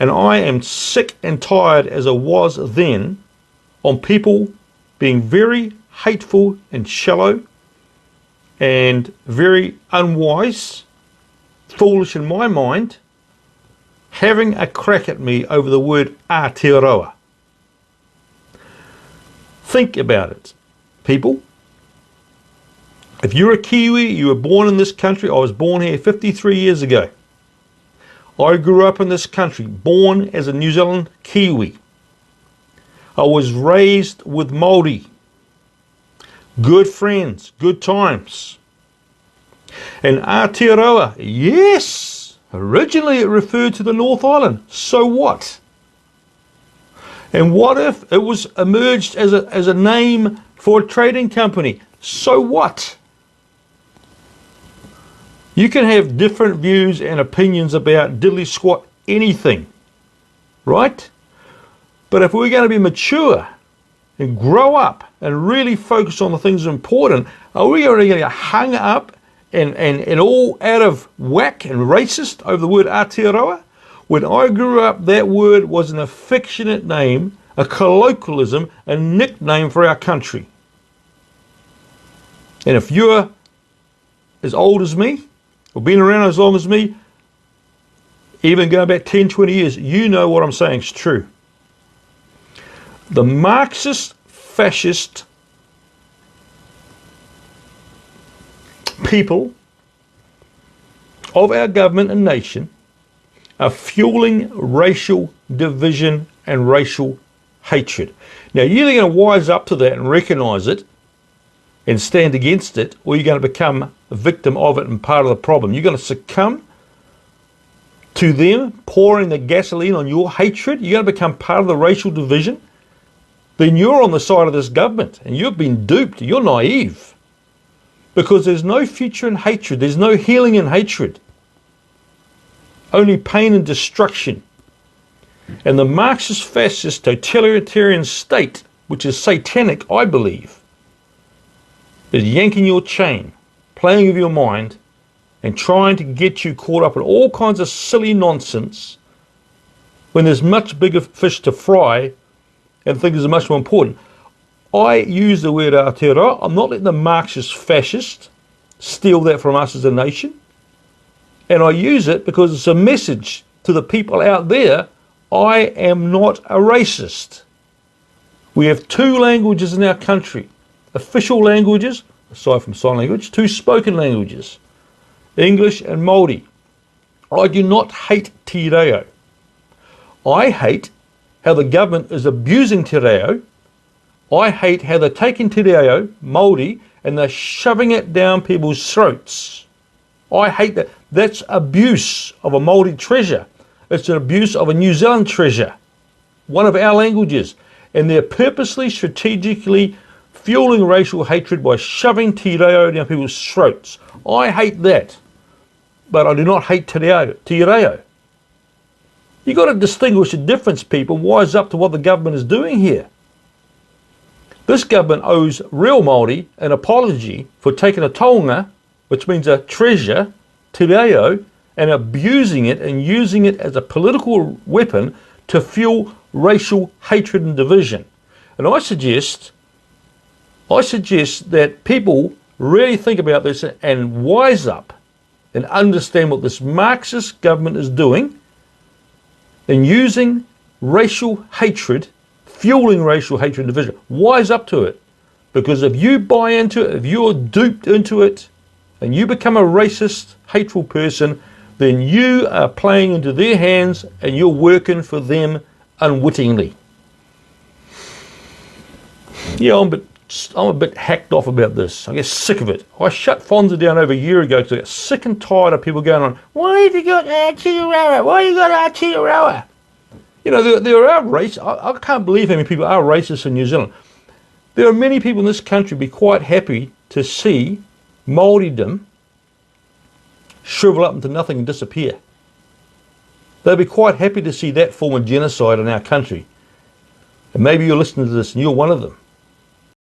And I am sick and tired, as I was then, on people being very hateful and shallow and very unwise, foolish in my mind, having a crack at me over the word Aotearoa. Think about it, people. If you're a Kiwi, you were born in this country. I was born here 53 years ago. I grew up in this country, born as a New Zealand Kiwi. I was raised with Māori. Good friends, good times. And Aotearoa, yes, originally it referred to the North Island. So what? And what if it was emerged as a name for a trading company? So what? You can have different views and opinions about diddly squat anything, right? But if we're going to be mature and grow up and really focus on the things that are important, are we going to get hung up and all out of whack and racist over the word Aotearoa? When I grew up, that word was an affectionate name, a colloquialism, a nickname for our country. And if you're as old as me, or been around as long as me, even going back 10, 20 years, you know what I'm saying is true. The Marxist, fascist people of our government and nation are fueling racial division and racial hatred. Now, you're either going to wise up to that and recognise it and stand against it, or you're going to become a victim of it and part of the problem. You're going to succumb to them pouring the gasoline on your hatred. You're going to become part of the racial division. Then you're on the side of this government and you've been duped. You're naive, because there's no future in hatred. There's no healing in hatred. Only pain and destruction. And the Marxist, fascist, totalitarian state, which is satanic, I believe, is yanking your chain, playing with your mind, and trying to get you caught up in all kinds of silly nonsense when there's much bigger fish to fry and things are much more important. I use the word Aotearoa. I'm not letting the Marxist fascist steal that from us as a nation. And I use it because it's a message to the people out there. I am not a racist. We have two languages in our country. Official languages, aside from sign language, two spoken languages, English and Māori. I do not hate te reo. I hate how the government is abusing te reo. I hate how they're taking te reo, Māori, and they're shoving it down people's throats. I hate that. That's abuse of a Māori treasure. It's an abuse of a New Zealand treasure, one of our languages. And they're purposely, strategically fueling racial hatred by shoving te reo down people's throats. I hate that, but I do not hate te reo. You've got to distinguish the difference, people. Wise up to what the government is doing here. This government owes real Māori an apology for taking a taonga, which means a treasure, te reo, and abusing it and using it as a political weapon to fuel racial hatred and division. And I suggest that people really think about this and wise up and understand what this Marxist government is doing and using racial hatred, fueling racial hatred and division. Wise up to it. Because if you buy into it, if you're duped into it, and you become a racist, hateful person, then you are playing into their hands and you're working for them unwittingly. Yeah, I'm a bit hacked off about this. I get sick of it. I shut Fonza down over a year ago because I got sick and tired of people going on, why have you got Aotearoa? Why you got Aotearoa? You know, there are racists. I can't believe how many people are racist in New Zealand. There are many people in this country be quite happy to see Māoridom shrivel up into nothing and disappear. They'd be quite happy to see that form of genocide in our country. And maybe you're listening to this and you're one of them.